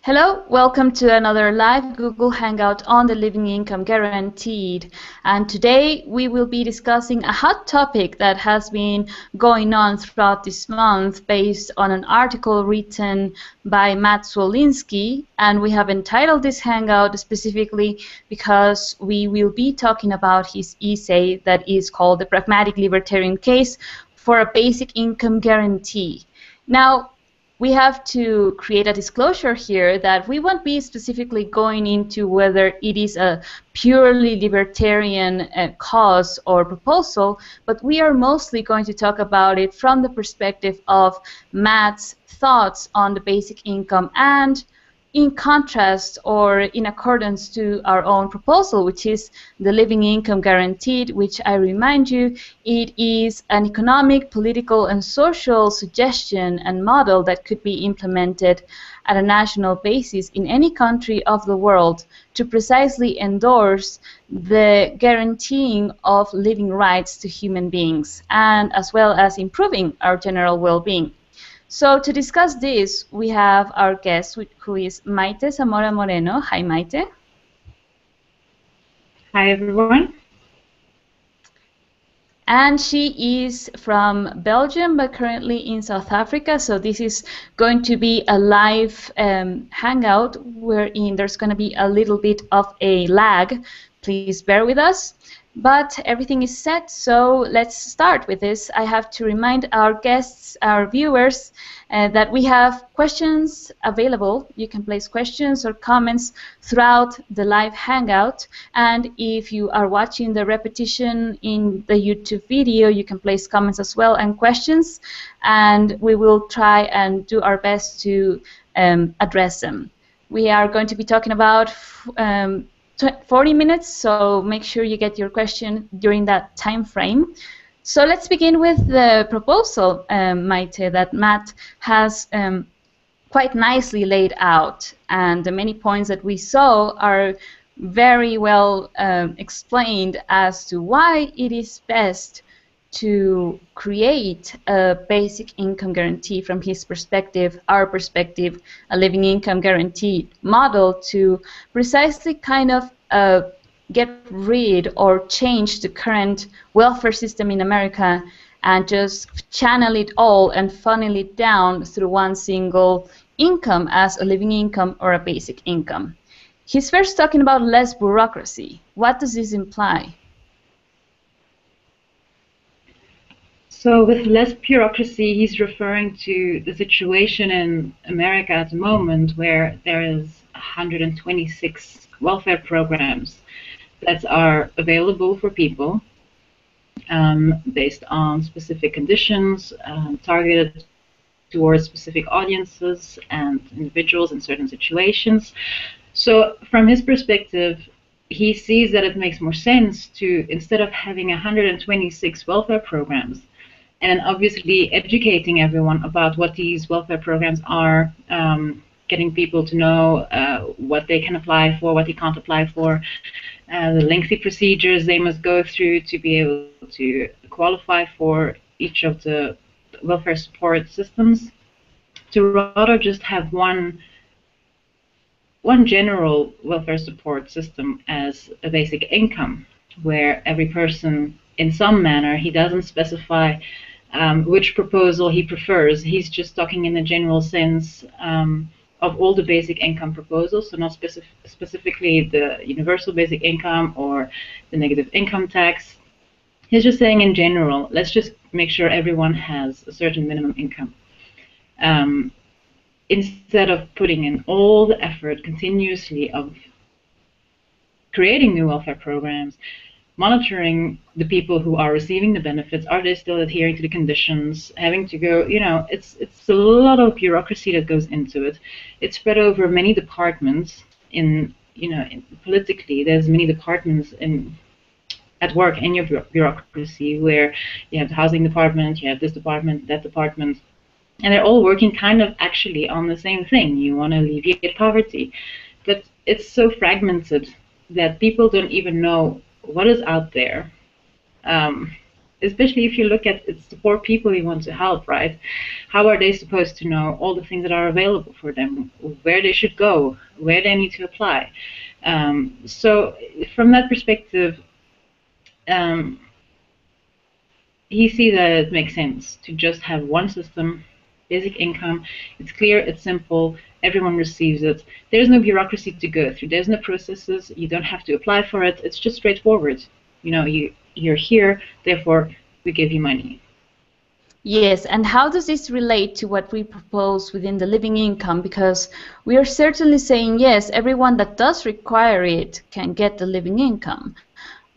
Hello, welcome to another live Google Hangout on the Living Income Guaranteed. And today we will be discussing a hot topic that has been going on throughout this month based on an article written by Zwolinski. And we have entitled this Hangout specifically because we will be talking about his essay that is called The Pragmatic Libertarian Case for a Basic Income Guarantee. Now, we have to create a disclosure here that we won't be specifically going into whether it is a purely libertarian cause or proposal, but we are mostly going to talk about it from the perspective of Matt's thoughts on the basic income and in contrast or in accordance to our own proposal, which is the Living Income Guaranteed, which I remind you, it is an economic, political, and social suggestion and model that could be implemented at a national basis in any country of the world to precisely endorse the guaranteeing of living rights to human beings and as well as improving our general well-being. So to discuss this, we have our guest, who is Maite Zamora Moreno. Hi, Maite. Hi, everyone. And she is from Belgium, but currently in South Africa. So this is going to be a live hangout wherein there's going to be a little bit of a lag. Please bear with us. But everything is set, so let's start with this. I have to remind our guests, our viewers, that we have questions available. You can place questions or comments throughout the live hangout. And if you are watching the repetition in the YouTube video, you can place comments as well and questions. And we will try and do our best to address them. We are going to be talking about 40 minutes, so make sure you get your question during that time frame. So let's begin with the proposal, Maite, that Matt has quite nicely laid out, and the many points that we saw are very well explained as to why it is best to create a basic income guarantee from his perspective, our perspective, a living income guarantee model to precisely kind of get rid or change the current welfare system in America and just channel it all and funnel it down through one single income as a living income or a basic income. He's first talking about less bureaucracy. What does this imply? So with less bureaucracy, he's referring to the situation in America at the moment where there is 126 welfare programs that are available for people based on specific conditions, targeted towards specific audiences and individuals in certain situations. So from his perspective, he sees that it makes more sense to, instead of having 126 welfare programs, and obviously educating everyone about what these welfare programs are, getting people to know what they can apply for, what they can't apply for, the lengthy procedures they must go through to be able to qualify for each of the welfare support systems, to rather just have one general welfare support system as a basic income, where every person, in some manner, he doesn't specify which proposal he prefers. He's just talking in a general sense of all the basic income proposals, so not specifically the universal basic income or the negative income tax. He's just saying in general, let's just make sure everyone has a certain minimum income. Instead of putting in all the effort continuously of creating new welfare programs, monitoring the people who are receiving the benefits, are they still adhering to the conditions, having to go, it's a lot of bureaucracy that goes into it. It's spread over many departments politically. There's many departments at work in your bureaucracy where you have the housing department, you have this department, that department, and they're all working kind of actually on the same thing. You want to alleviate poverty, but it's so fragmented that people don't even know what is out there. especially if you look at it's the poor people you want to help, right? How are they supposed to know all the things that are available for them, where they should go, where they need to apply? So from that perspective, um, he sees that it makes sense to just have one system, basic income. It's clear, it's simple, everyone receives it. There's no bureaucracy to go through. There's no processes. You don't have to apply for it. It's just straightforward. You know, you're here, therefore we give you money. Yes, and how does this relate to what we propose within the living income? Because we are certainly saying, yes, everyone that does require it can get the living income.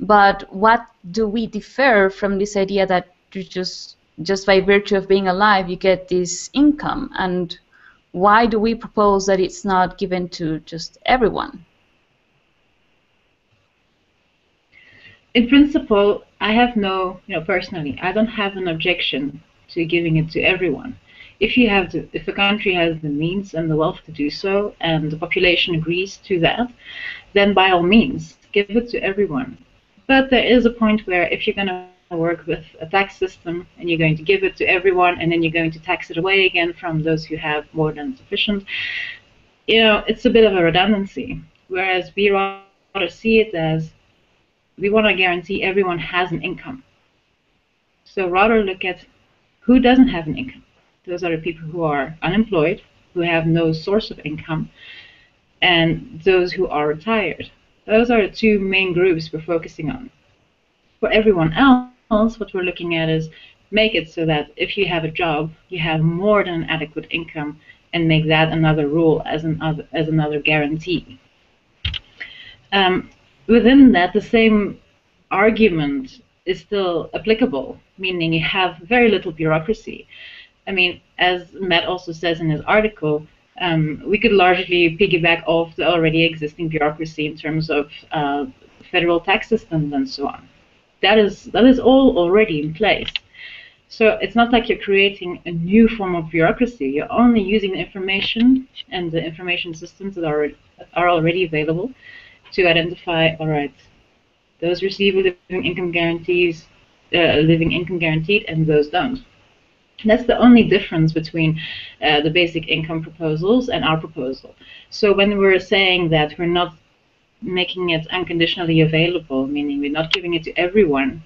But what do we differ from this idea that you just by virtue of being alive, you get this income? And why do we propose that it's not given to just everyone? In principle, I have no, personally, I don't have an objection to giving it to everyone. If a country has the means and the wealth to do so, and the population agrees to that, then by all means, give it to everyone. But there is a point where if you're going to work with a tax system and you're going to give it to everyone and then you're going to tax it away again from those who have more than sufficient, it's a bit of a redundancy. Whereas we rather see it as we want to guarantee everyone has an income. So rather look at who doesn't have an income. Those are the people who are unemployed, who have no source of income, and those who are retired. Those are the two main groups we're focusing on. For everyone else, what we're looking at is make it so that if you have a job, you have more than an adequate income, and make that another rule as another guarantee. Within that, the same argument is still applicable, meaning you have very little bureaucracy. I mean, as Matt also says in his article, we could largely piggyback off the already existing bureaucracy in terms of federal tax systems and so on. That is all already in place. So it's not like you're creating a new form of bureaucracy. You're only using the information and the information systems that are already available to identify, all right, those receive living income guaranteed, and those don't. And that's the only difference between the basic income proposals and our proposal. So when we're saying that we're not making it unconditionally available, meaning we're not giving it to everyone,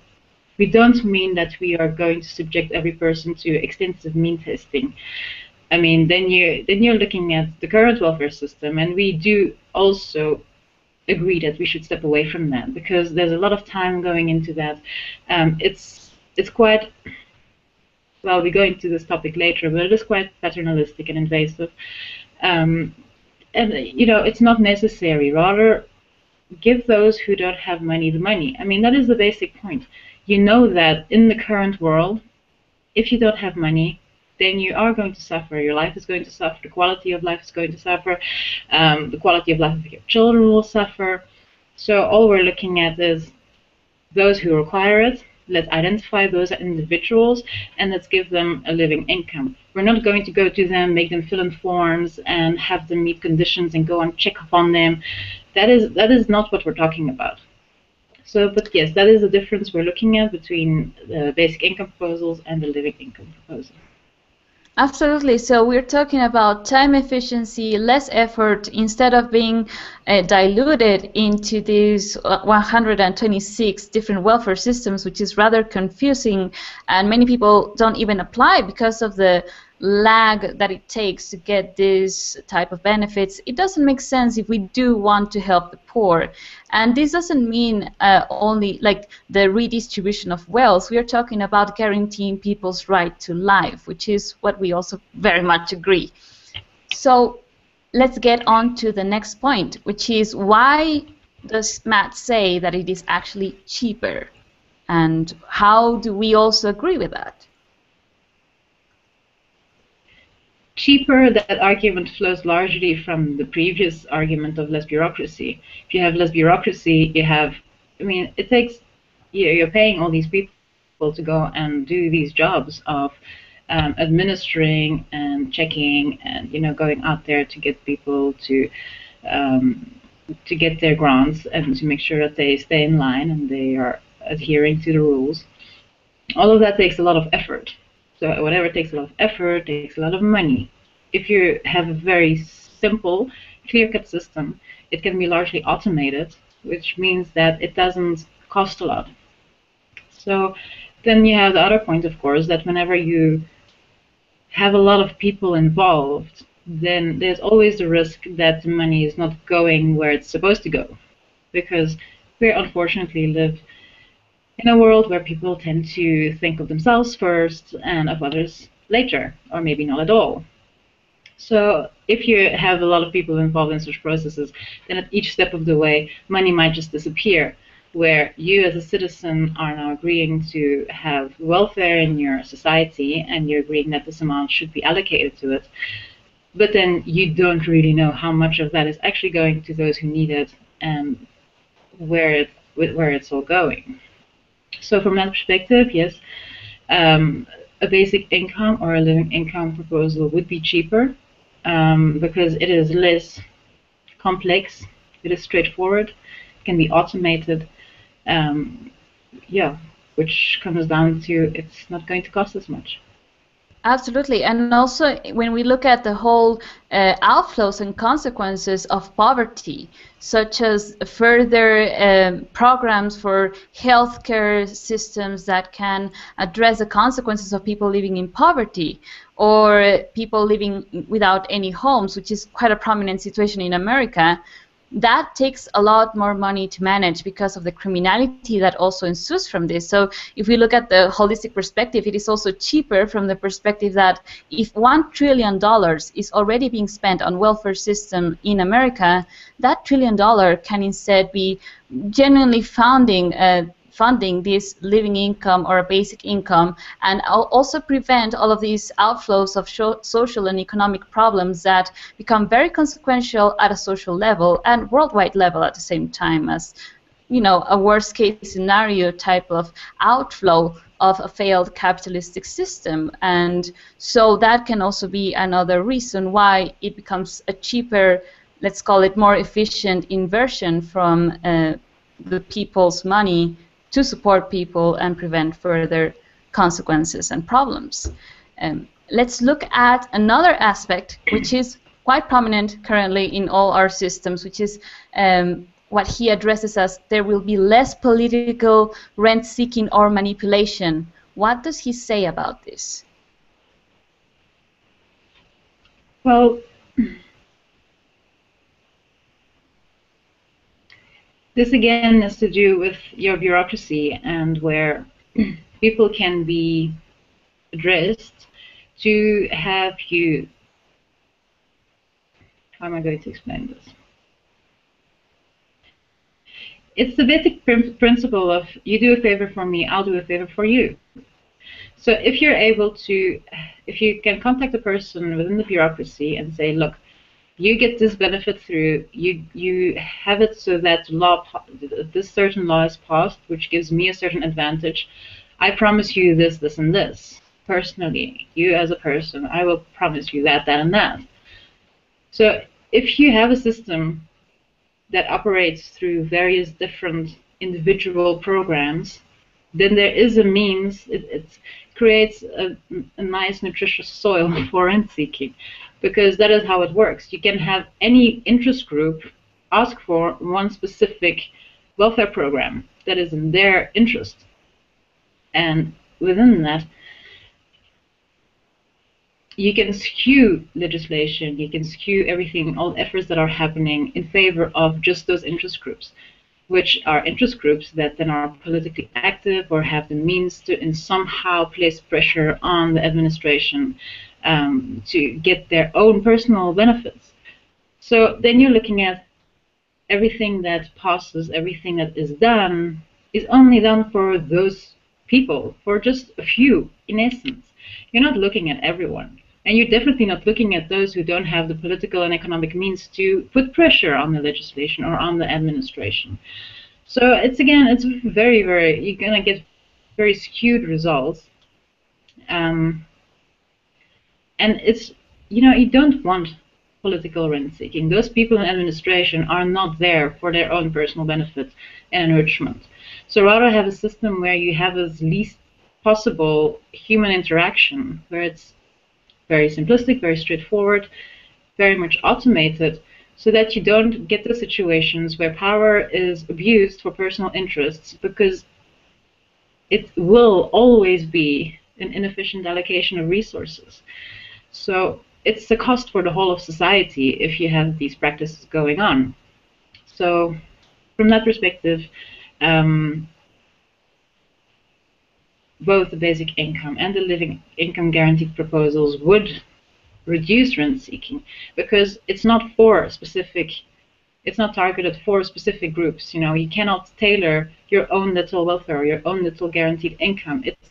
we don't mean that we are going to subject every person to extensive mean testing. I mean, then you're looking at the current welfare system, and we do also agree that we should step away from that because there's a lot of time going into that. It's quite, well, we go into this topic later, but it is quite paternalistic and invasive. And it's not necessary. Rather, give those who don't have money the money. I mean, that is the basic point. You know that in the current world, if you don't have money, then you are going to suffer. Your life is going to suffer. The quality of life is going to suffer. The quality of life of your children will suffer. So all we're looking at is those who require it. Let's identify those individuals and let's give them a living income. We're not going to go to them, make them fill in forms and have them meet conditions and go and check up on them. That is not what we're talking about. So, but yes, that is the difference we're looking at between the basic income proposals and the living income proposal. Absolutely. So we're talking about time efficiency, less effort, instead of being diluted into these 126 different welfare systems, which is rather confusing, and many people don't even apply because of the lag that it takes to get this type of benefits. It doesn't make sense if we do want to help the poor. And this doesn't mean only like the redistribution of wealth. We are talking about guaranteeing people's right to life, which is what we also very much agree. So let's get on to the next point, which is why does Matt say that it is actually cheaper? And how do we also agree with that? Cheaper, that argument flows largely from the previous argument of less bureaucracy. If you have less bureaucracy, it takes, you're paying all these people to go and do these jobs of administering and checking and, going out there to get people to get their grants and to make sure that they stay in line and they are adhering to the rules. All of that takes a lot of effort. So whatever takes a lot of effort takes a lot of money. If you have a very simple, clear-cut system, it can be largely automated, which means that it doesn't cost a lot. So then you have the other point, of course, that whenever you have a lot of people involved, then there's always the risk that the money is not going where it's supposed to go. Because we unfortunately live in a world where people tend to think of themselves first and of others later, or maybe not at all. So if you have a lot of people involved in such processes, then at each step of the way, money might just disappear, where you as a citizen are now agreeing to have welfare in your society, and you're agreeing that this amount should be allocated to it. But then you don't really know how much of that is actually going to those who need it and where it's all going. So from that perspective, yes, a basic income or a living income proposal would be cheaper because it is less complex, it is straightforward, can be automated, which comes down to it's not going to cost as much. Absolutely, and also when we look at the whole outflows and consequences of poverty, such as further programs for healthcare systems that can address the consequences of people living in poverty, or people living without any homes, which is quite a prominent situation in America, that takes a lot more money to manage because of the criminality that also ensues from this. So if we look at the holistic perspective, it is also cheaper from the perspective that if $1 trillion is already being spent on welfare system in America, that $1 trillion can instead be genuinely funding this living income or a basic income, and also prevent all of these outflows of social and economic problems that become very consequential at a social level and worldwide level at the same time, as a worst case scenario type of outflow of a failed capitalistic system. And so that can also be another reason why it becomes a cheaper, let's call it more efficient inversion from the people's money to support people and prevent further consequences and problems. Let's look at another aspect which is quite prominent currently in all our systems, which is what he addresses as there will be less political rent-seeking or manipulation. What does he say about this? Well, this again has to do with your bureaucracy and where people can be addressed to have you. How am I going to explain this? It's the basic principle of you do a favor for me, I'll do a favor for you. So if you can contact a person within the bureaucracy and say, look, you get this benefit through, you have it so that this certain law is passed, which gives me a certain advantage. I promise you this, this, and this. Personally, you as a person, I will promise you that, that, and that. So if you have a system that operates through various different individual programs, then there is a means, it creates a nice, nutritious soil for rent-seeking. Because that is how it works. You can have any interest group ask for one specific welfare program that is in their interest. And within that, you can skew legislation, you can skew everything, all efforts that are happening in favor of just those interest groups, which are interest groups that then are politically active or have the means to somehow place pressure on the administration to get their own personal benefits. So then you're looking at everything that passes, everything that is done is only done for those people, for just a few, in essence. You're not looking at everyone. And you're definitely not looking at those who don't have the political and economic means to put pressure on the legislation or on the administration. So it's very, very, you're going to get very skewed results. And it's, you don't want political rent-seeking. Those people in administration are not there for their own personal benefit and enrichment. So rather have a system where you have as least possible human interaction where it's very simplistic, very straightforward, very much automated, so that you don't get the situations where power is abused for personal interests, because it will always be an inefficient allocation of resources. So it's a cost for the whole of society if you have these practices going on. So from that perspective, both the basic income and the living income guaranteed proposals would reduce rent seeking, because it's not targeted for specific groups. You cannot tailor your own little welfare or your own little guaranteed income. It's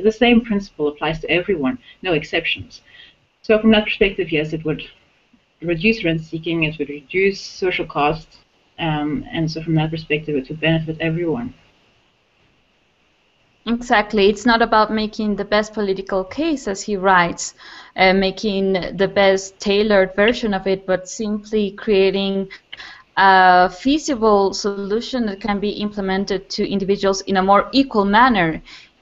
the same principle applies to everyone, no exceptions. So from that perspective, yes, it would reduce rent seeking, it would reduce social costs, and so from that perspective, it would benefit everyone. Exactly. It's not about making the best political case, as he writes, making the best tailored version of it, but simply creating a feasible solution that can be implemented to individuals in a more equal manner,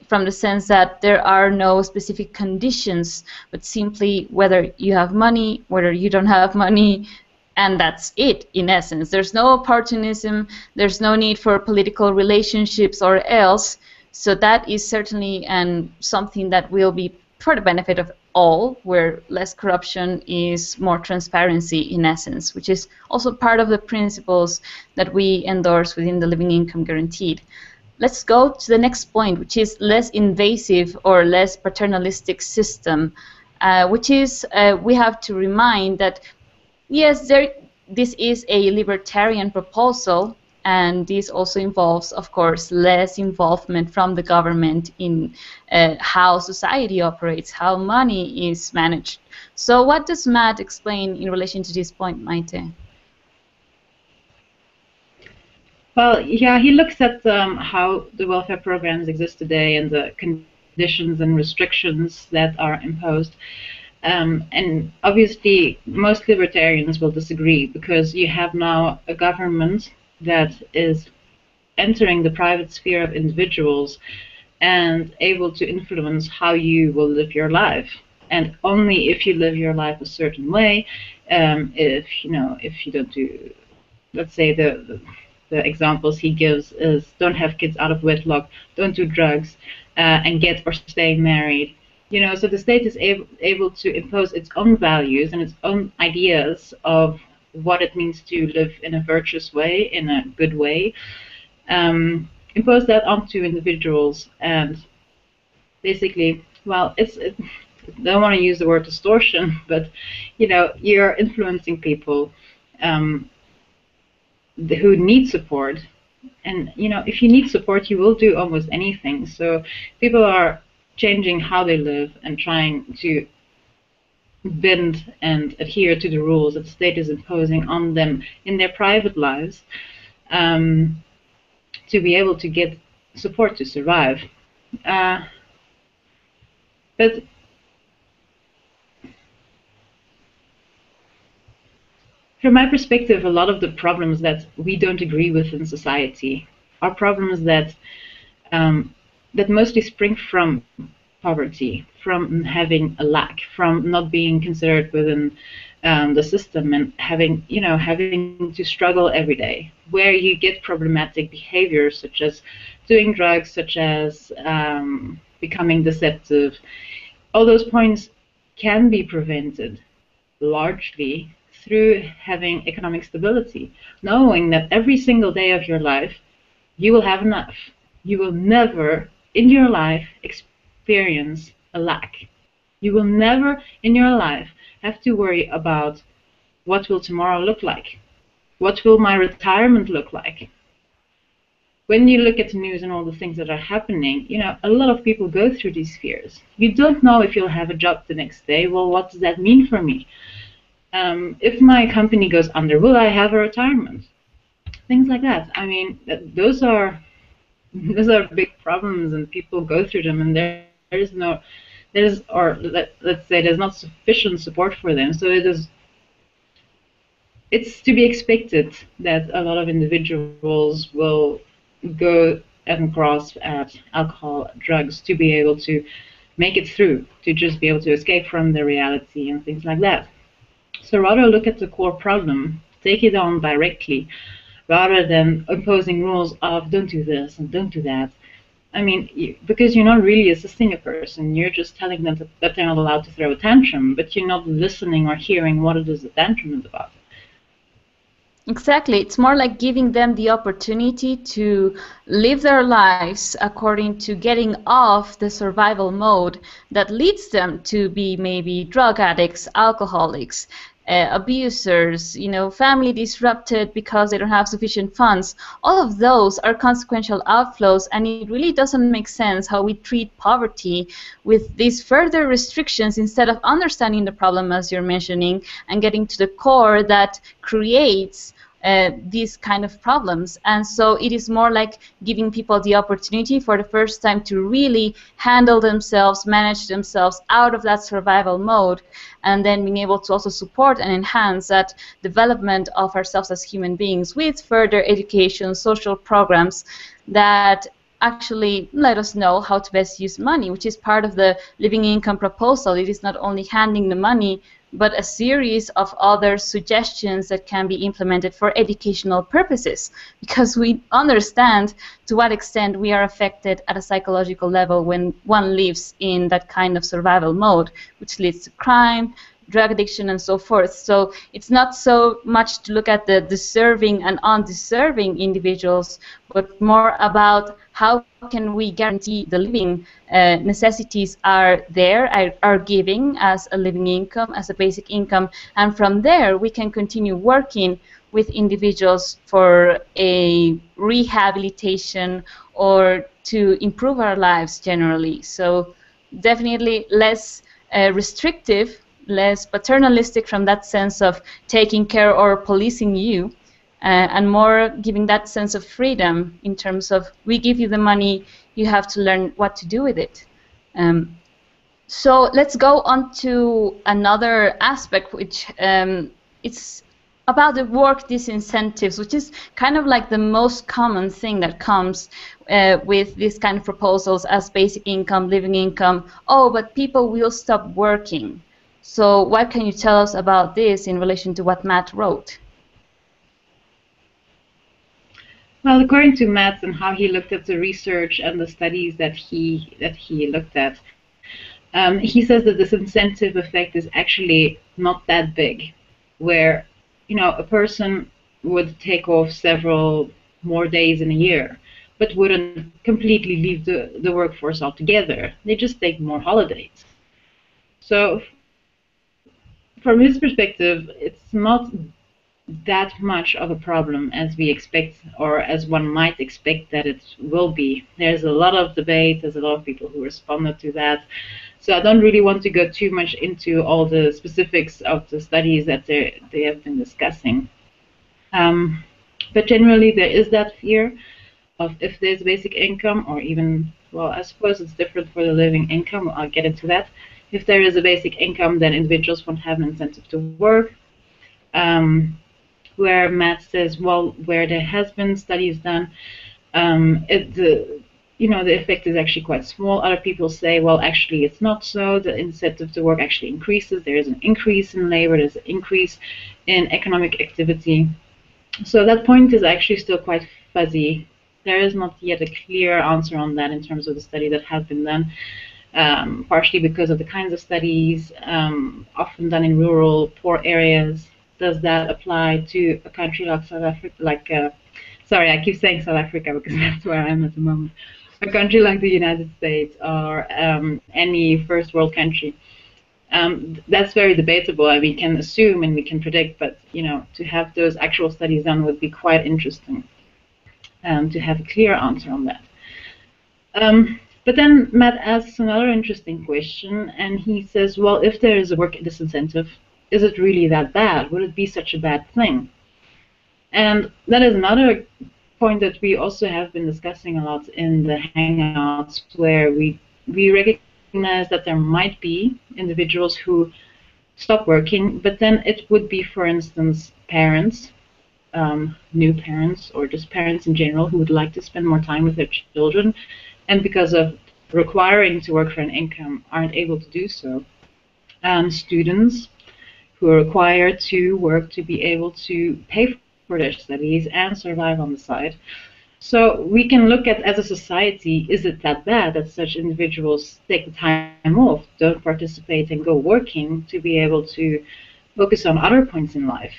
from the sense that there are no specific conditions, but simply whether you have money, whether you don't have money, and that's it, in essence. There's no opportunism, there's no need for political relationships or else. So that is certainly something that will be for the benefit of all, where less corruption is more transparency, in essence, which is also part of the principles that we endorse within the living income guaranteed. Let's go to the next point, which is less invasive or less paternalistic system, which is we have to remind that, yes, this is a libertarian proposal, and this also involves, of course, less involvement from the government in how society operates, how money is managed. So what does Matt explain in relation to this point, Maite? Well, yeah, he looks at how the welfare programs exist today and the conditions and restrictions that are imposed. And obviously, most libertarians will disagree, because you have now a government that is entering the private sphere of individuals and able to influence how you will live your life. And only if you live your life a certain way, if you don't do, let's say the examples he gives is don't have kids out of wedlock, don't do drugs, and get or stay married. So the state is able to impose its own values and its own ideas of what it means to live in a virtuous way, in a good way, impose that onto individuals, and basically, well, I don't want to use the word distortion, but you're influencing people who need support, and if you need support, you will do almost anything. So people are changing how they live and trying to bend and adhere to the rules that the state is imposing on them in their private lives, to be able to get support to survive. But from my perspective, a lot of the problems that we don't agree with in society are problems that mostly spring from poverty, from having a lack, from not being considered within the system, and having to struggle every day, where you get problematic behaviors such as doing drugs, such as becoming deceptive. All those points can be prevented largely through having economic stability, knowing that every single day of your life you will have enough. You will never in your life experience a lack. You will never in your life have to worry about what will tomorrow look like? What will my retirement look like? When you look at the news and all the things that are happening, a lot of people go through these fears. You don't know if you'll have a job the next day. Well, what does that mean for me? If my company goes under, will I have a retirement? Things like that. I mean, those are big problems, and people go through them, and let's say there's not sufficient support for them. So it's to be expected that a lot of individuals will go and grasp at alcohol, drugs, to be able to make it through, to just be able to escape from the reality and things like that. So rather look at the core problem, take it on directly, rather than imposing rules of don't do this and don't do that. I mean, because you're not really assisting a person, you're just telling them that they're not allowed to throw a tantrum, but you're not listening or hearing what it is the tantrum is about. Exactly. It's more like giving them the opportunity to live their lives according to getting off the survival mode that leads them to be maybe drug addicts, alcoholics, abusers, family disrupted because they don't have sufficient funds. All of those are consequential outflows, and it really doesn't make sense how we treat poverty with these further restrictions instead of understanding the problem, as you're mentioning, and getting to the core that creates these kind of problems. And so it is more like giving people the opportunity for the first time to really handle themselves, manage themselves out of that survival mode, and then being able to also support and enhance that development of ourselves as human beings with further education, social programs that actually let us know how to best use money, which is part of the living income proposal. It is not only handing the money, but a series of other suggestions that can be implemented for educational purposes, because we understand to what extent we are affected at a psychological level when one lives in that kind of survival mode, which leads to crime, drug addiction, and so forth. So it's not so much to look at the deserving and undeserving individuals, but more about how can we guarantee the living necessities are there, are giving as a living income, as a basic income, and from there we can continue working with individuals for a rehabilitation or to improve our lives generally. So definitely less restrictive, less paternalistic from that sense of taking care or policing you, and more giving that sense of freedom in terms of we give you the money, you have to learn what to do with it. So let's go on to another aspect, which it's about the work disincentives, which is kind of like the most common thing that comes with these kind of proposals as basic income, living income. Oh, but people will stop working. So what can you tell us about this in relation to what Matt wrote? Well, according to Matt and how he looked at the research and the studies that he looked at, he says that this incentive effect is actually not that big, where a person would take off several more days in a year, but wouldn't completely leave the workforce altogether. They just take more holidays. So from his perspective, it's not that much of a problem as we expect, or as one might expect that it will be. There's a lot of debate, there's a lot of people who responded to that. So I don't really want to go too much into all the specifics of the studies that they have been discussing. But generally there is that fear of if there's basic income, or even, well, I suppose it's different for the living income, I'll get into that. If there is a basic income, then individuals won't have an incentive to work. Where Matt says, well, where there has been studies done, the effect is actually quite small. Other people say, well, actually it's not so. The incentive to work actually increases. There is an increase in labor. There's an increase in economic activity. So that point is actually still quite fuzzy. There is not yet a clear answer on that in terms of the study that has been done, partially because of the kinds of studies often done in rural, poor areas. Does that apply to a country like South Africa? Sorry, I keep saying South Africa because that's where I am at the moment. A country like the United States or any first world country. That's very debatable. We can assume and we can predict, but to have those actual studies done would be quite interesting to have a clear answer on that. But then Matt asks another interesting question, and he says, well, if there is a work disincentive, is it really that bad? Would it be such a bad thing? And that is another point that we also have been discussing a lot in the Hangouts, where we recognize that there might be individuals who stop working, but then it would be, for instance, parents new parents or just parents in general who would like to spend more time with their children, and because of requiring to work for an income aren't able to do so. Students who are required to work to be able to pay for their studies and survive on the side. So we can look at, as a society, is it that bad that such individuals take the time off, don't participate and go working to be able to focus on other points in life,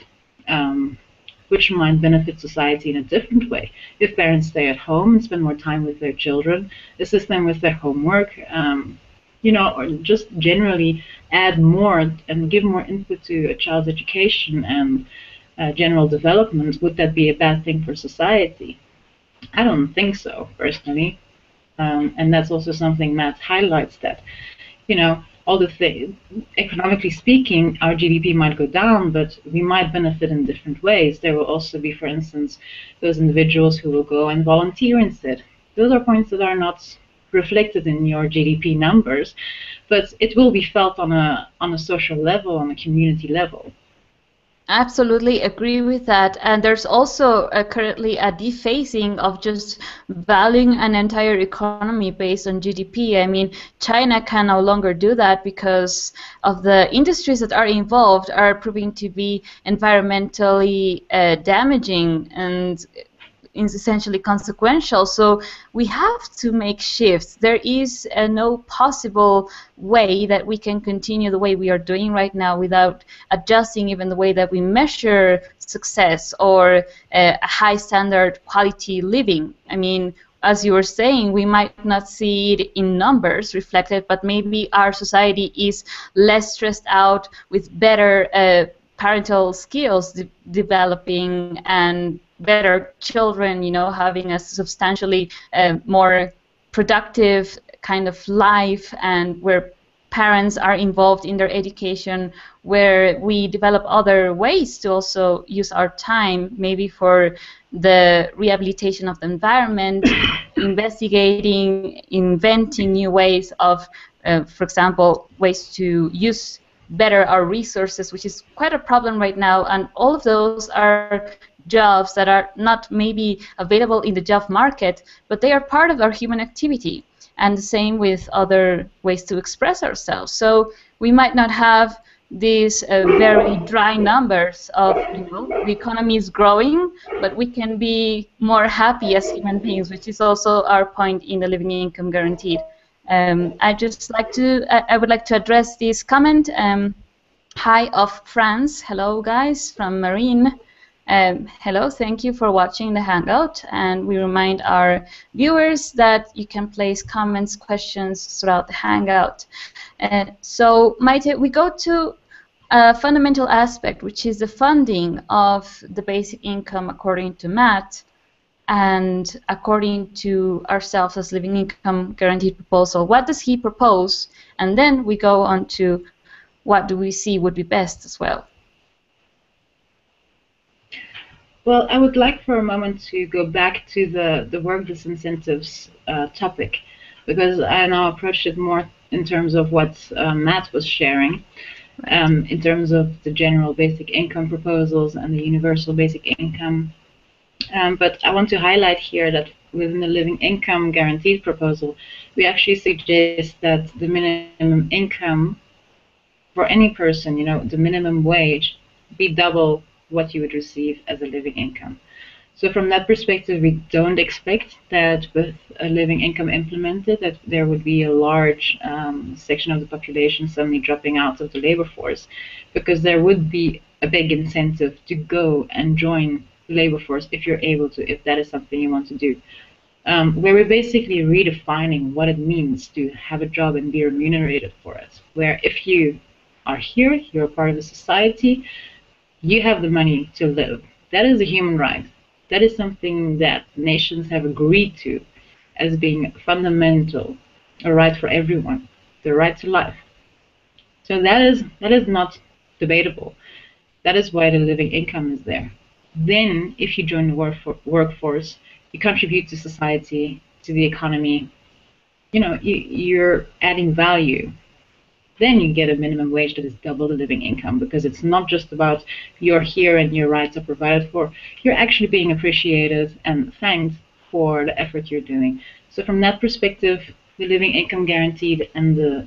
which might benefit society in a different way? If parents stay at home and spend more time with their children, assist them with their homework, or just generally add more and give more input to a child's education and general development, would that be a bad thing for society? I don't think so, personally. And that's also something Matt highlights, that, all the things, economically speaking, our GDP might go down, but we might benefit in different ways. There will also be, for instance, those individuals who will go and volunteer instead. Those are points that are not reflected in your GDP numbers, but it will be felt on a social level, on a community level. Absolutely agree with that. And there's also currently a defacing of just valuing an entire economy based on GDP. I mean, China can no longer do that because of the industries that are involved are proving to be environmentally damaging and is essentially consequential. So we have to make shifts. There is no possible way that we can continue the way we are doing right now without adjusting even the way that we measure success or a high standard quality living. I mean, as you were saying, we might not see it in numbers reflected, but maybe our society is less stressed out with better parental skills developing and better children, having a substantially more productive kind of life, and where parents are involved in their education, where we develop other ways to also use our time, maybe for the rehabilitation of the environment, investigating, inventing new ways of, for example, ways to use better our resources, which is quite a problem right now. And all of those are jobs that are not maybe available in the job market, but they are part of our human activity. And the same with other ways to express ourselves. So we might not have these very dry numbers of, the economy is growing, but we can be more happy as human beings, which is also our point in the living income guaranteed. I would like to address this comment. Hi of France. Hello, guys, from Marine. Hello, thank you for watching the Hangout, and we remind our viewers that you can place comments, questions throughout the Hangout. So, Maite, we go to a fundamental aspect, which is the funding of the basic income according to Matt and according to ourselves as living income guaranteed proposal. What does he propose? And then we go on to what do we see would be best as well. Well, I would like for a moment to go back to the work disincentives topic, because I now approached it more in terms of what Matt was sharing, in terms of the general basic income proposals and the universal basic income. But I want to highlight here that within the living income guaranteed proposal, we actually suggest that the minimum income for any person, the minimum wage, be double what you would receive as a living income. So from that perspective, we don't expect that with a living income implemented, that there would be a large section of the population suddenly dropping out of the labor force, because there would be a big incentive to go and join the labor force if you're able to, if that is something you want to do. Where we're basically redefining what it means to have a job and be remunerated for it. Where if you are here, you're a part of the society, you have the money to live. That is a human right. That is something that nations have agreed to as being fundamental, a right for everyone, the right to life. So that is not debatable. That is why the living income is there. Then, if you join the workforce, you contribute to society, to the economy. You're adding value. then you get a minimum wage that is double the living income, because it's not just about you're here and your rights are provided for. You're actually being appreciated and thanked for the effort you're doing. So from that perspective, the living income guaranteed and the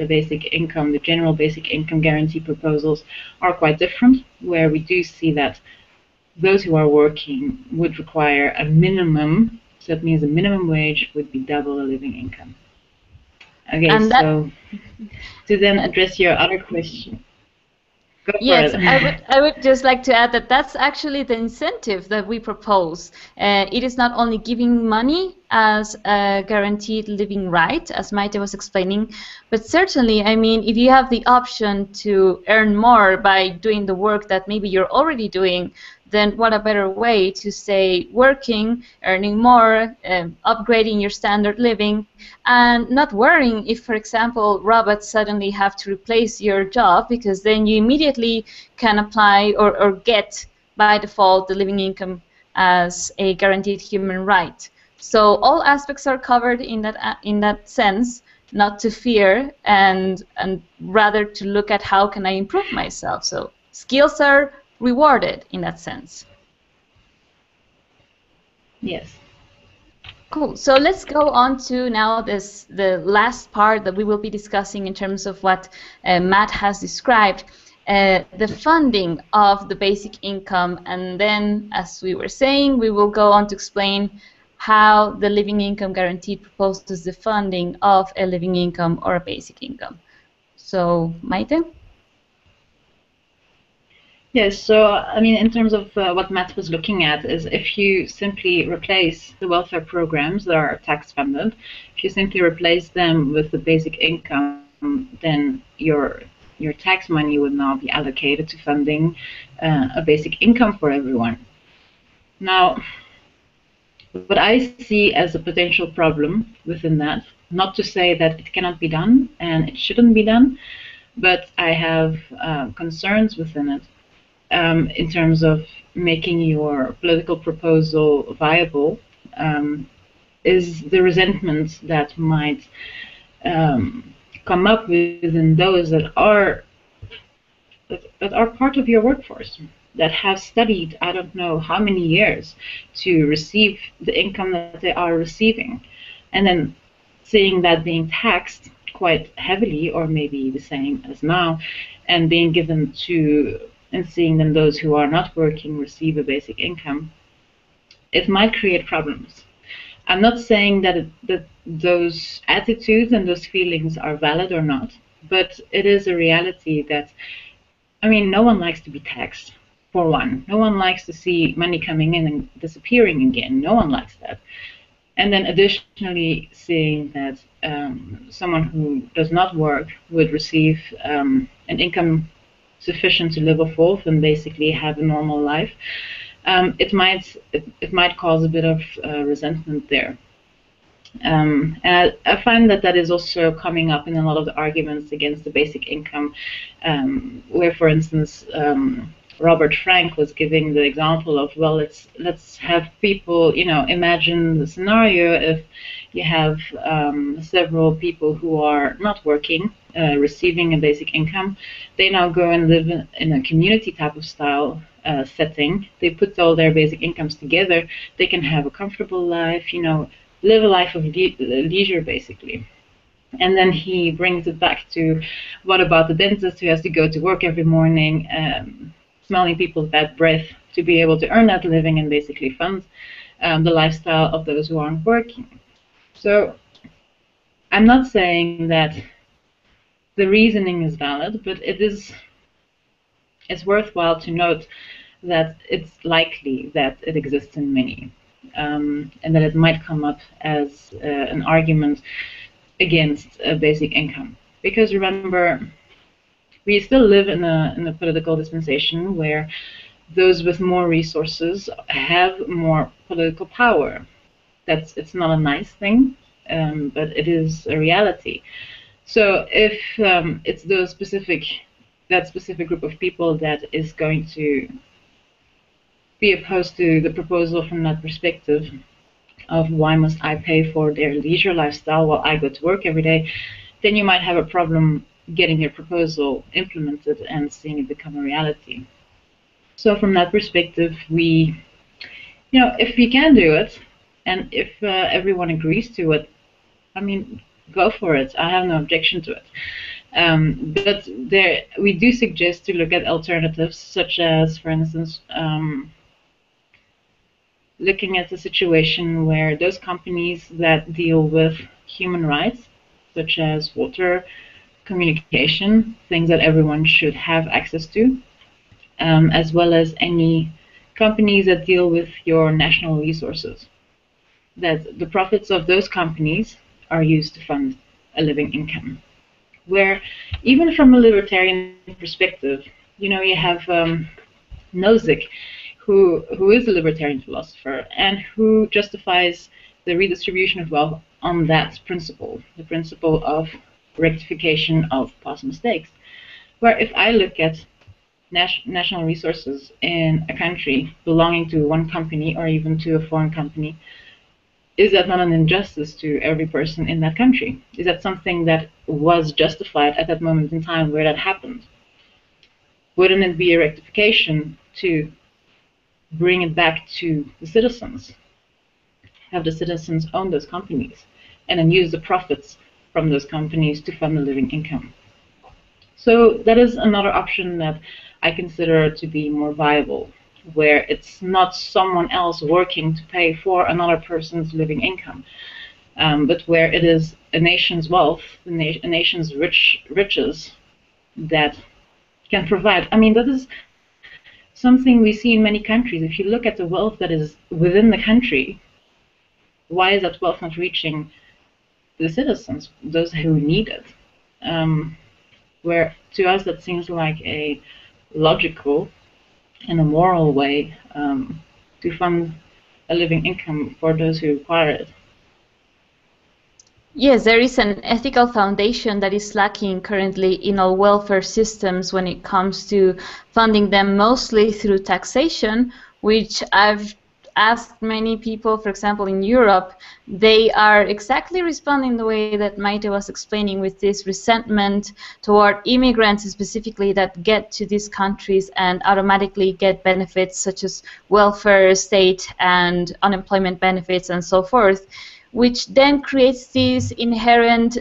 basic income, the general basic income guarantee proposals are quite different, where we do see that those who are working would require a minimum, so that means the minimum wage would be double the living income. Okay, And that, so to then address your other question. Go for yes, it. I would just like to add that that's actually the incentive that we propose. It is not only giving money as a guaranteed living right, as Maite was explaining, but certainly, I mean, if you have the option to earn more by doing the work that maybe you're already doing, then what a better way to stay working, earning more, upgrading your standard living, and not worrying if, for example, robots suddenly have to replace your job, because then you immediately can apply or get by default the living income as a guaranteed human right. So all aspects are covered in that sense, not to fear, and rather to look at how can I improve myself. So skills are rewarded in that sense. Yes. Cool. So let's go on to now the last part that we will be discussing in terms of what Matt has described, the funding of the basic income, and then, as we were saying, we will go on to explain how the living income guarantee proposes the funding of a living income or a basic income. So, Maite? Yes, so I mean, in terms of what Matt was looking at, is if you simply replace the welfare programs that are tax funded, if you simply replace them with the basic income, then your tax money would now be allocated to funding a basic income for everyone. Now, what I see as a potential problem within that, not to say that it cannot be done and it shouldn't be done, but I have concerns within it. In terms of making your political proposal viable, is the resentment that might come up within those that are part of your workforce, that have studied I don't know how many years to receive the income that they are receiving, and then seeing that being taxed quite heavily, or maybe the same as now, and being given to, and seeing then those who are not working receive a basic income, it might create problems. I'm not saying that those attitudes and those feelings are valid or not, but it is a reality that, I mean, no one likes to be taxed, for one. No one likes to see money coming in and disappearing again. No one likes that. And then additionally, seeing that someone who does not work would receive an income sufficient to live off of and basically have a normal life, it might cause a bit of resentment there. And I find that is also coming up in a lot of the arguments against the basic income, where, for instance, Robert Frank was giving the example of, well, let's have people, imagine the scenario if you have several people who are not working, receiving a basic income. They now go and live in a community type of style setting. They put all their basic incomes together. They can have a comfortable life, live a life of leisure, basically. And then he brings it back to, what about the dentist who has to go to work every morning, smelling people's bad breath to be able to earn that living and basically fund the lifestyle of those who aren't working. So I'm not saying that the reasoning is valid, but it's worthwhile to note that it's likely that it exists in many, and that it might come up as an argument against a basic income. Because remember, we still live in a political dispensation where those with more resources have more political power. It's not a nice thing, but it is a reality. So if it's that specific group of people that is going to be opposed to the proposal from that perspective of why must I pay for their leisure lifestyle while I go to work every day, then you might have a problem getting your proposal implemented and seeing it become a reality. So from that perspective, if we can do it, and if everyone agrees to it, I mean, go for it. I have no objection to it. But we do suggest to look at alternatives, such as, for instance, looking at the situation where those companies that deal with human rights, such as water, communication, things that everyone should have access to, as well as any companies that deal with your national resources, that the profits of those companies are used to fund a living income. Where even from a libertarian perspective, you have Nozick, who is a libertarian philosopher and who justifies the redistribution of wealth on that principle, the principle of rectification of past mistakes. Where if I look at national resources in a country belonging to one company or even to a foreign company, is that not an injustice to every person in that country? Is that something that was justified at that moment in time where that happened? Wouldn't it be a rectification to bring it back to the citizens? Have the citizens own those companies and then use the profits from those companies to fund the living income? So that is another option that I consider to be more viable, where it's not someone else working to pay for another person's living income, but where it is a nation's wealth, a nation's riches that can provide. I mean, that is something we see in many countries. If you look at the wealth that is within the country, why is that wealth not reaching the citizens, those who need it? Where to us that seems like a logical and a moral way to fund a living income for those who require it. Yes, there is an ethical foundation that is lacking currently in all welfare systems when it comes to funding them mostly through taxation, which I've asked many people, for example, in Europe. They are exactly responding the way that Maite was explaining, with this resentment toward immigrants specifically that get to these countries and automatically get benefits such as welfare state and unemployment benefits and so forth, which then creates this inherent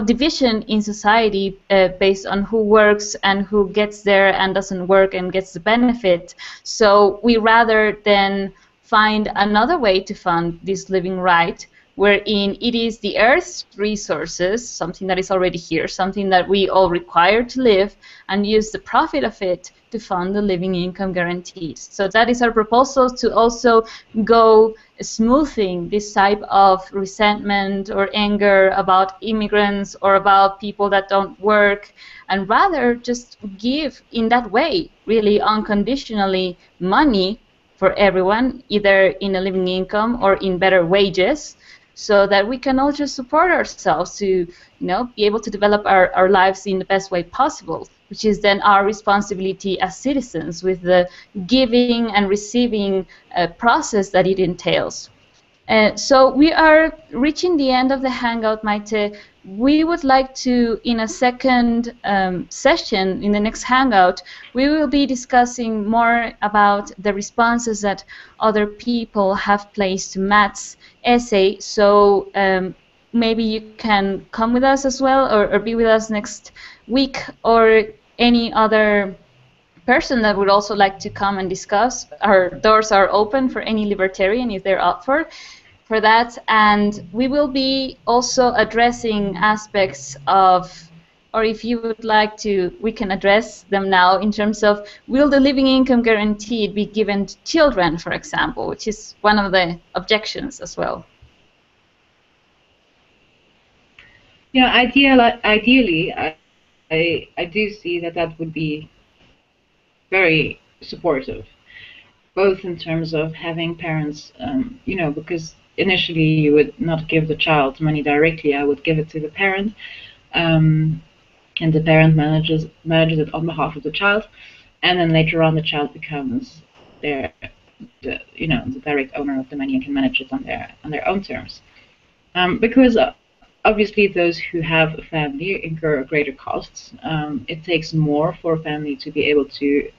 division in society based on who works and who gets there and doesn't work and gets the benefit. So we rather than find another way to fund this living right, wherein it is the Earth's resources, something that is already here, something that we all require to live, and use the profit of it to fund the living income guaranteed. So that is our proposal, to also go smoothing this type of resentment or anger about immigrants or about people that don't work, and rather just give in that way, really unconditionally, money for everyone, either in a living income or in better wages, so that we can all just support ourselves to be able to develop our lives in the best way possible, which is then our responsibility as citizens with the giving and receiving process that it entails. So we are reaching the end of the Hangout, Maite. We would like to, in a second session, in the next Hangout, we will be discussing more about the responses that other people have placed to Matt's essay. So maybe you can come with us as well, or be with us next week, or any other person that would also like to come and discuss. Our doors are open for any libertarian if they're up for that, and we will be also addressing aspects of, or if you would like to, we can address them now, in terms of, will the living income guaranteed be given to children, for example, which is one of the objections as well. Ideally, I do see that would be very supportive, both in terms of having parents, because initially you would not give the child money directly. I would give it to the parent, and the parent manages it on behalf of the child, and then later on the child becomes the direct owner of the money and can manage it on their own terms. Because obviously, those who have a family incur greater costs. It takes more for a family to be able to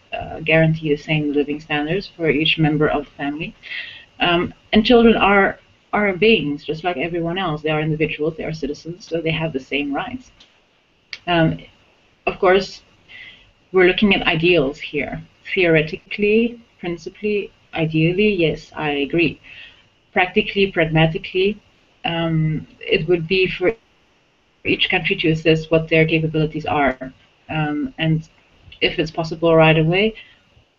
guarantee the same living standards for each member of the family. And children are beings, just like everyone else. They are individuals, they are citizens, so they have the same rights. Of course, we're looking at ideals here. Theoretically, principally, ideally, yes, I agree. Practically, pragmatically, it would be for each country to assess what their capabilities are. And if it's possible right away,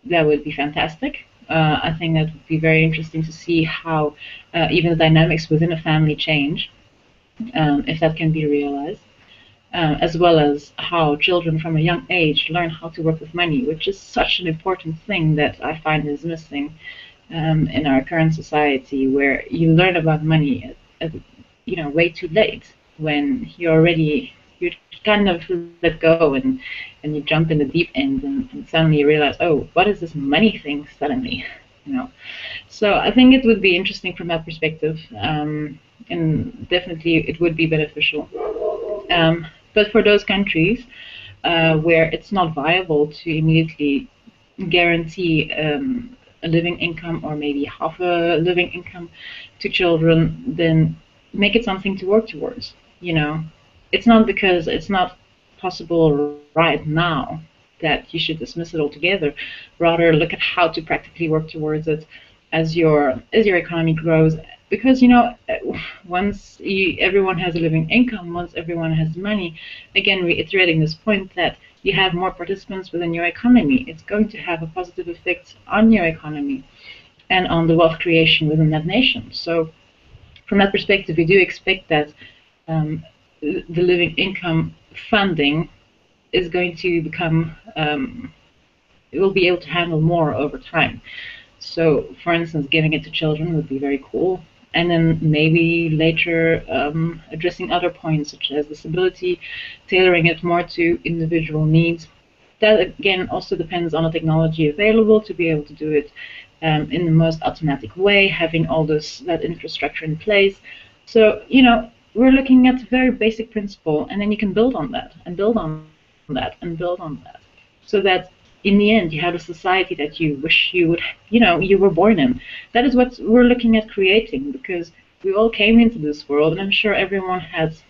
that would be fantastic. I think that would be very interesting to see how even the dynamics within a family change, if that can be realized, as well as how children from a young age learn how to work with money, which is such an important thing that I find is missing in our current society, where you learn about money at way too late, when you kind of let go and you jump in the deep end and suddenly you realize, oh, what is this money thing suddenly? So I think it would be interesting from that perspective, and definitely it would be beneficial. But for those countries where it's not viable to immediately guarantee a living income, or maybe half a living income to children, then make it something to work towards. It's not because it's not possible right now that you should dismiss it altogether. Rather, look at how to practically work towards it as your economy grows. Because once everyone has a living income, once everyone has money, again reiterating this point that you have more participants within your economy, it's going to have a positive effect on your economy and on the wealth creation within that nation. So from that perspective, we do expect that the living income funding is going to become, it will be able to handle more over time. So, for instance, giving it to children would be very cool. And then maybe later addressing other points such as disability, tailoring it more to individual needs. That again also depends on the technology available to be able to do it in the most automatic way, having all that infrastructure in place. So, we're looking at a very basic principle, and then you can build on that, and build on that, and build on that, so that in the end you have a society that you wish you would, you were born in. That is what we're looking at creating, because we all came into this world, and I'm sure everyone has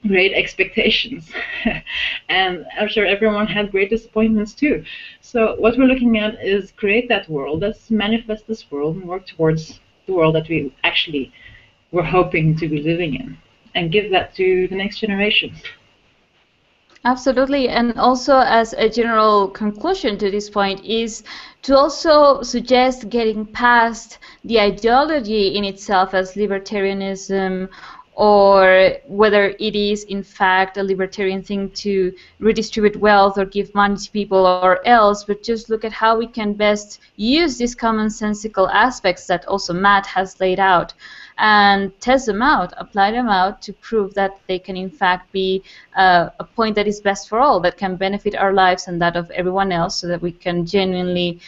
great expectations and I'm sure everyone had great disappointments too. So what we're looking at is create that world, let's manifest this world and work towards the world that we actually were hoping to be living in, and give that to the next generation. Absolutely, and also as a general conclusion to this point is to also suggest getting past the ideology in itself as libertarianism, or whether it is in fact a libertarian thing to redistribute wealth or give money to people or else, but just look at how we can best use these commonsensical aspects that also Matt has laid out and test them out, apply them out to prove that they can in fact be a point that is best for all, that can benefit our lives and that of everyone else, so that we can genuinely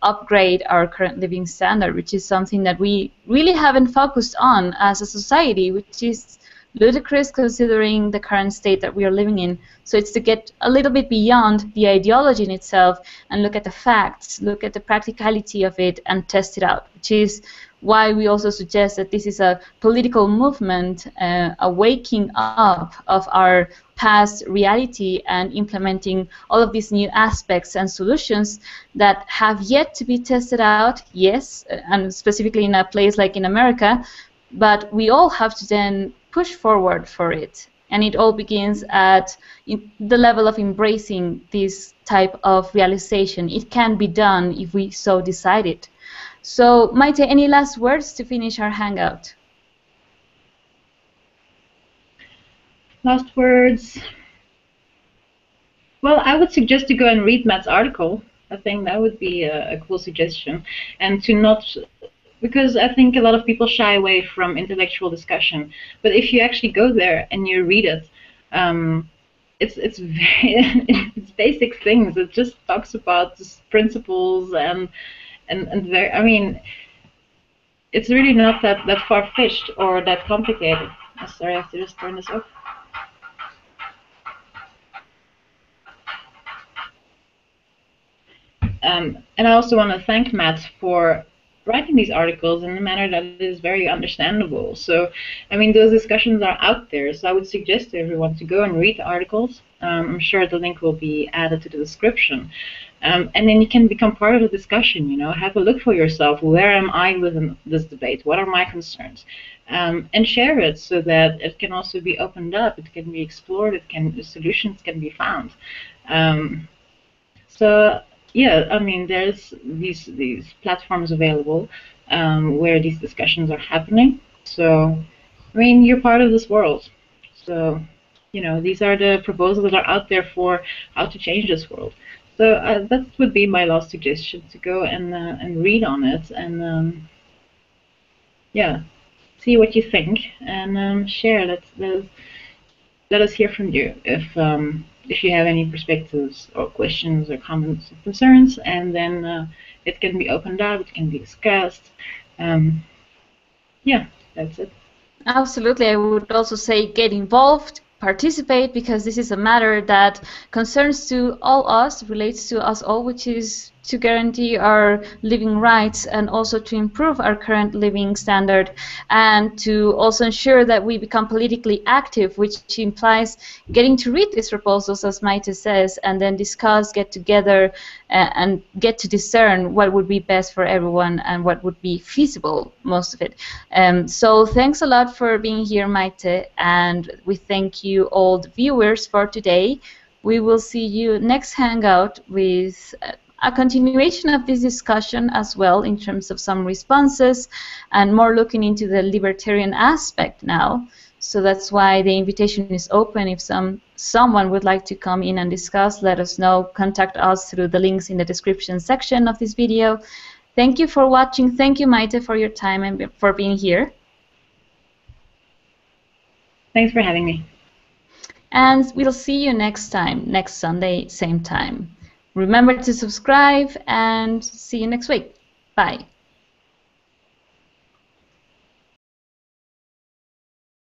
upgrade our current living standard, which is something that we really haven't focused on as a society, which is ludicrous considering the current state that we are living in. So it's to get a little bit beyond the ideology in itself and look at the facts, look at the practicality of it and test it out, which is why we also suggest that this is a political movement, a waking up of our past reality and implementing all of these new aspects and solutions that have yet to be tested out, yes, and specifically in a place like in America, but we all have to then push forward for it. And it all begins at the level of embracing this type of realization. It can be done if we so decide it. So, Maite, any last words to finish our hangout? Last words. Well, I would suggest to go and read Matt's article. I think that would be a cool suggestion. And to not, because I think a lot of people shy away from intellectual discussion. But if you actually go there and you read it, it's very, it's basic things. It just talks about just principles and very, I mean, it's really not that far-fetched or that complicated. Sorry, I have to just turn this off. And I also want to thank Matt for writing these articles in a manner that is very understandable. So, I mean, those discussions are out there. So I would suggest to everyone to go and read the articles. I'm sure the link will be added to the description. And then you can become part of the discussion, you know, have a look for yourself. Where am I within this debate? What are my concerns? And share it so that it can also be opened up. It can be explored. Solutions can be found. So yeah, I mean, there's these platforms available where these discussions are happening. So, I mean, you're part of this world. So, you know, these are the proposals that are out there for how to change this world. So that would be my last suggestion, to go and read on it and yeah, see what you think and share. Let us hear from you if you have any perspectives or questions or comments or concerns, and then it can be opened up, it can be discussed. Yeah, that's it. Absolutely. I would also say get involved, participate, because this is a matter that concerns to all us, relates to us all, which is to guarantee our living rights and also to improve our current living standard and to also ensure that we become politically active, which implies getting to read these proposals, as Maite says, and then discuss, get together, and get to discern what would be best for everyone and what would be feasible, most of it. So thanks a lot for being here, Maite, and we thank you all the viewers for today. We will see you next Hangout with a continuation of this discussion as well in terms of some responses and more looking into the libertarian aspect now. So that's why the invitation is open. If someone would like to come in and discuss, let us know. Contact us through the links in the description section of this video. Thank you for watching. Thank you, Maite, for your time and for being here. Thanks for having me. And we'll see you next time, next Sunday, same time. Remember to subscribe and see you next week. Bye.